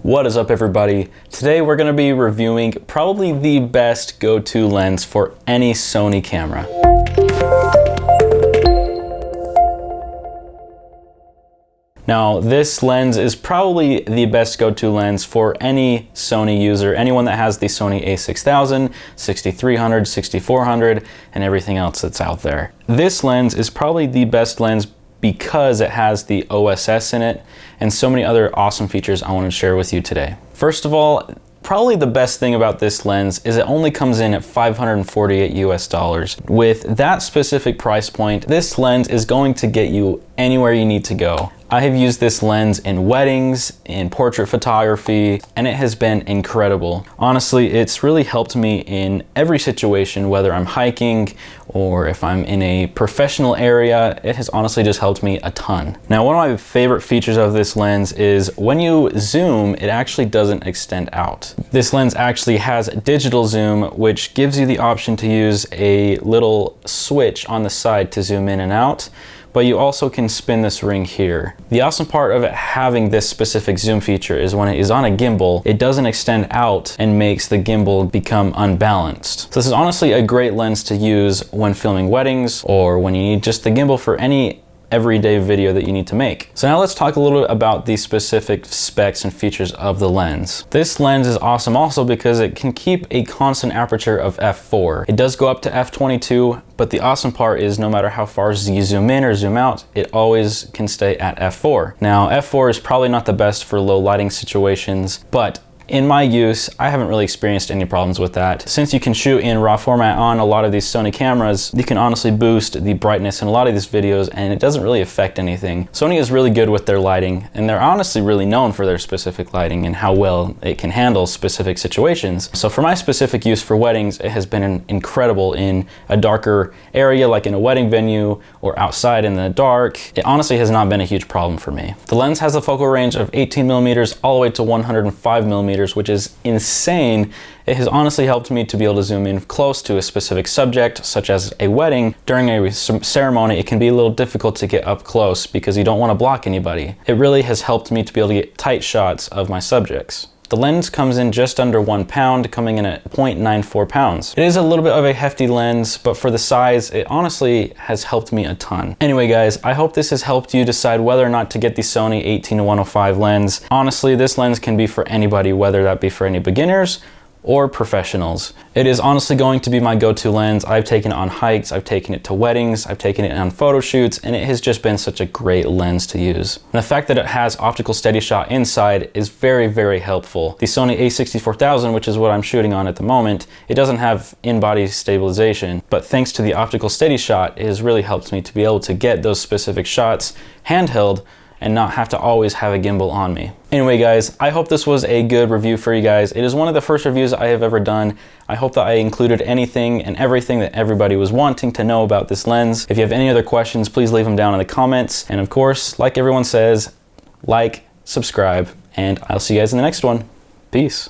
What is up, everybody? Today we're going to be reviewing probably the best go-to lens for any Sony camera. Now, this lens is probably the best go-to lens for any Sony user, anyone that has the Sony A6000, 6300, 6400, and everything else that's out there. This lens is probably the best lens because it has the OSS in it and so many other awesome features I want to share with you today. First of all, probably the best thing about this lens is it only comes in at $548 US. With that specific price point, this lens is going to get you anywhere you need to go. I have used this lens in weddings, in portrait photography, and it has been incredible. Honestly, it's really helped me in every situation, whether I'm hiking or if I'm in a professional area. It has honestly just helped me a ton. Now, one of my favorite features of this lens is when you zoom, it actually doesn't extend out. This lens actually has digital zoom, which gives you the option to use a little switch on the side to zoom in and out, but you also can spin this ring here. The awesome part of it having this specific zoom feature is when it is on a gimbal, it doesn't extend out and makes the gimbal become unbalanced. So this is honestly a great lens to use when filming weddings or when you need just the gimbal for any everyday video that you need to make. So now let's talk a little bit about the specific specs and features of the lens. This lens is awesome also because it can keep a constant aperture of f4. It does go up to f22, but the awesome part is no matter how far you zoom in or zoom out, it always can stay at f4. Now, f4 is probably not the best for low lighting situations, but in my use, I haven't really experienced any problems with that. Since you can shoot in RAW format on a lot of these Sony cameras, you can honestly boost the brightness in a lot of these videos and it doesn't really affect anything. Sony is really good with their lighting, and they're honestly really known for their specific lighting and how well it can handle specific situations. So for my specific use for weddings, it has been incredible in a darker area like in a wedding venue or outside in the dark. It honestly has not been a huge problem for me. The lens has a focal range of 18mm all the way to 105mm, which is insane. It has honestly helped me to be able to zoom in close to a specific subject, such as a wedding. During a ceremony, it can be a little difficult to get up close because you don't want to block anybody. It really has helped me to be able to get tight shots of my subjects. The lens comes in just under 1 pound, coming in at 0.94 pounds. It is a little bit of a hefty lens, but for the size, it honestly has helped me a ton. Anyway, guys, I hope this has helped you decide whether or not to get the Sony 18-105 lens. Honestly, this lens can be for anybody, whether that be for any beginners or professionals. It is honestly going to be my go-to lens. I've taken it on hikes, I've taken it to weddings, I've taken it on photo shoots, and it has just been such a great lens to use. And the fact that it has optical steady shot inside is very, very helpful. The Sony A6000, which is what I'm shooting on at the moment, it doesn't have in-body stabilization, but thanks to the optical steady shot, it has really helped me to be able to get those specific shots handheld and not have to always have a gimbal on me. Anyway, guys, I hope this was a good review for you guys. It is one of the first reviews I have ever done. I hope that I included anything and everything that everybody was wanting to know about this lens. If you have any other questions, please leave them down in the comments. And of course, like everyone says, like, subscribe, and I'll see you guys in the next one. Peace.